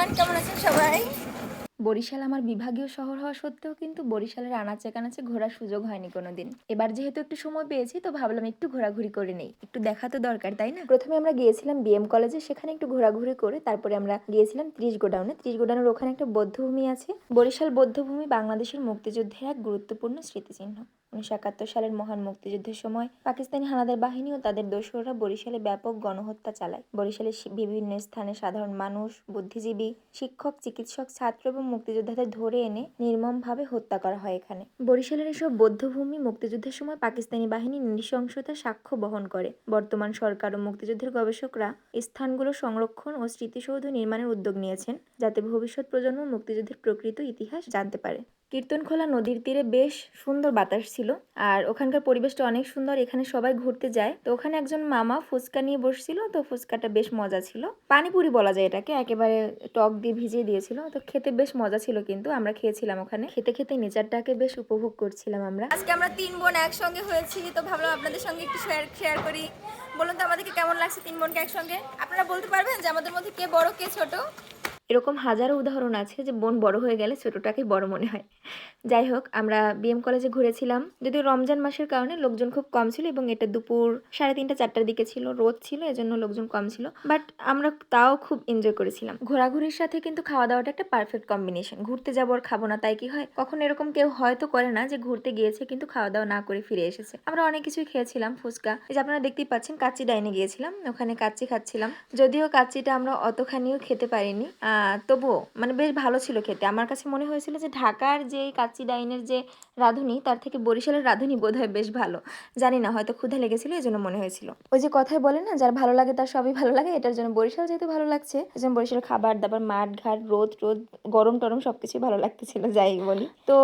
Everyone, কেমন আছেন সবাই? বরিশাল আমার বিভাগীয় শহর হওয়া সত্ত্বেও কিন্তু বরিশালের আনাচে কানাচে ঘোরার সুযোগ হয়নি কোনোদিন। এবার যেহেতু একটু সময় পেয়েছি তো ভাবলাম একটু ঘোরাঘুরি করে নেই, একটু দেখা তো দরকার তাই না। প্রথমে আমরা গিয়েছিলাম বিএম কলেজে, সেখানে একটু ঘোরাঘুরি করে তারপরে আমরা গিয়েছিলাম 30 গোডাউনে। 30 গোডাউনের ওখানে একটা বৌদ্ধভূমি আছে। বরিশাল বৌদ্ধভূমি বাংলাদেশের মুক্তিযুদ্ধের এক গুরুত্বপূর্ণ স্মৃতিচিহ্ন। 1971 সালের মহান মুক্তিযুদ্ধের সময় পাকিস্তানি হানাদার বাহিনী ও তাদের দোসররা বরিশালে ব্যাপক গণহত্যা চালায়। বরিশালের বিভিন্ন স্থানে সাধারণ মানুষ, বুদ্ধিজীবী, শিক্ষক, চিকিৎসক, ছাত্র এবং মুক্তিযোদ্ধাদের ধরে এনে নির্মমভাবে হত্যা করা হয় এখানে। বরিশালের এসব বৌদ্ধভূমি মুক্তিযুদ্ধের সময় পাকিস্তানি বাহিনী নৃশংসতার সাক্ষ্য বহন করে। বর্তমান সরকার ও মুক্তিযুদ্ধের গবেষকরা স্থানগুলো সংরক্ষণ ও স্মৃতিসৌধ নির্মাণের উদ্যোগ নিয়েছেন, যাতে ভবিষ্যৎ প্রজন্ম মুক্তিযুদ্ধের প্রকৃত ইতিহাস জানতে পারে। কীর্তনখোলা নদীর তীরে বেশ সুন্দর বাতাস ছিল, আর ওখানকার পরিবেশটা অনেক সুন্দর। এখানে সবাই ঘুরতে যায়, তো ওখানে একজন মামা ফুচকা নিয়ে বসছিল, তো ফুচকাটা বেশ মজা ছিল। পানিপুরি বলা যায় এটাকে, একেবারে টক দিয়ে ভিজিয়ে দিয়েছিল, তো খেতে বেশ মজা ছিল। কিন্তু আমরা খেয়েছিলাম ওখানে, খেতে খেতে নেচারটাকে বেশ উপভোগ করছিলাম আমরা। আজকে আমরা 3 বোন একসঙ্গে হয়েছি, তো ভাবলাম আপনাদের সঙ্গে একটু শেয়ার করি। বলুন তো আমাদেরকে কেমন লাগছে 3 বোনকে একসঙ্গে? আপনারা বলতে পারবেন যে আমাদের মধ্যে কে বড় কে ছোট? এরকম হাজারো উদাহরণ আছে যে বোন বড় হয়ে গেলে ছোটটাকে বড় মনে হয়। যাই হোক, আমরা বিএম কলেজে ঘুরেছিলাম। যদিও রমজান মাসের কারণে লোকজন খুব কম ছিল, এবং এটা দুপুর 3:30 4টার দিকে ছিল, রোদ ছিল, এজন্য লোকজন কম ছিল, বাট আমরা তাও খুব এনজয় করেছিলাম। ঘোরাঘুরির সাথে কিন্তু খাওয়া দাওয়াটা একটা পারফেক্ট কম্বিনেশন। ঘুরতে যাবো আর খাবো না তাই কি হয়? কখনো এরকম কেউ হয়তো করে না যে ঘুরতে গিয়েছে কিন্তু খাওয়া দাওয়া না করে ফিরে এসেছে। আমরা অনেক কিছুই খেয়েছিলাম, ফুচকা, এই যে আপনারা দেখতেই পাচ্ছেন, কাচ্চি ডাইনে গিয়েছিলাম, ওখানে কাচ্চি খাচ্ছিলাম। যদিও কাচ্চিটা আমরা অতখানিও খেতে পারিনি, তবুও মানে বেশ ভালো ছিল খেতে। আমার কাছে মনে হয়েছিল যে ঢাকার যে কাচ্চি ডাইনের যে রাঁধুনি, তার থেকে বরিশালের রাঁধুনি বোধহয় বেশ ভালো। জানি না, হয়তো ক্ষুধা লেগেছিল এই জন্য মনে হয়েছিল। ওই যে কথায় বলে না, যার ভালো লাগে তার সবই ভালো লাগে, এটার জন্য বরিশাল যেহেতু ভালো লাগছে, এই জন্য বরিশালের খাবার দাবার, মাঠ ঘাট, রোদ রোদ, গরম টরম সবকিছুই ভালো লাগতেছিল, যাই বলি। তো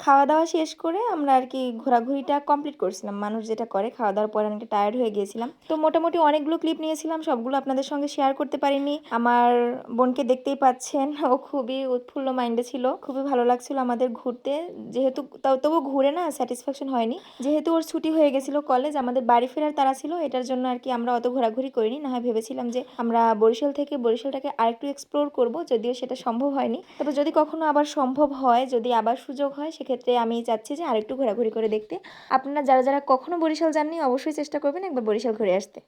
খাওয়া দাওয়া শেষ করে আমরা আর কি ঘোরাঘুরিটা কমপ্লিট করছিলাম, মানুষ যেটা করে। খাওয়া দাওয়ার পরে অনেকটা টায়ার্ড হয়ে গিয়েছিলাম, তো মোটামুটি অনেকগুলো ক্লিপ নিয়েছিলাম, সবগুলো আপনাদের সঙ্গে শেয়ার করতে পারিনি। আমার বোনকে দেখতেই পাচ্ছেন, ও খুবই উৎফুল্ল মাইন্ডে ছিল, খুবই ভালো লাগছিল আমাদের ঘুরতে। যেহেতু তবু ঘুরে না স্যাটিসফ্যাকশন হয়নি, যেহেতু ওর ছুটি হয়ে গেছিল কলেজ, আমাদের বাড়ি ফেরার তাড়া ছিল, এটার জন্য আর কি আমরা অত ঘোরাঘুরি করিনি। না হয় ভেবেছিলাম যে আমরা বরিশালটাকে আরেকটু এক্সপ্লোর করব, যদিও সেটা সম্ভব হয়নি। তবে যদি কখনো আবার সম্ভব হয়, যদি আবার সুযোগ হয়, সেক্ষেত্রে আমি চাচ্ছি যে আরেকটু ঘোরাঘুরি করে দেখতে। আপনারা যারা যারা কখনো বরিশাল যাননি, অবশ্যই চেষ্টা করবেন একবার বরিশাল ঘুরে আসতে।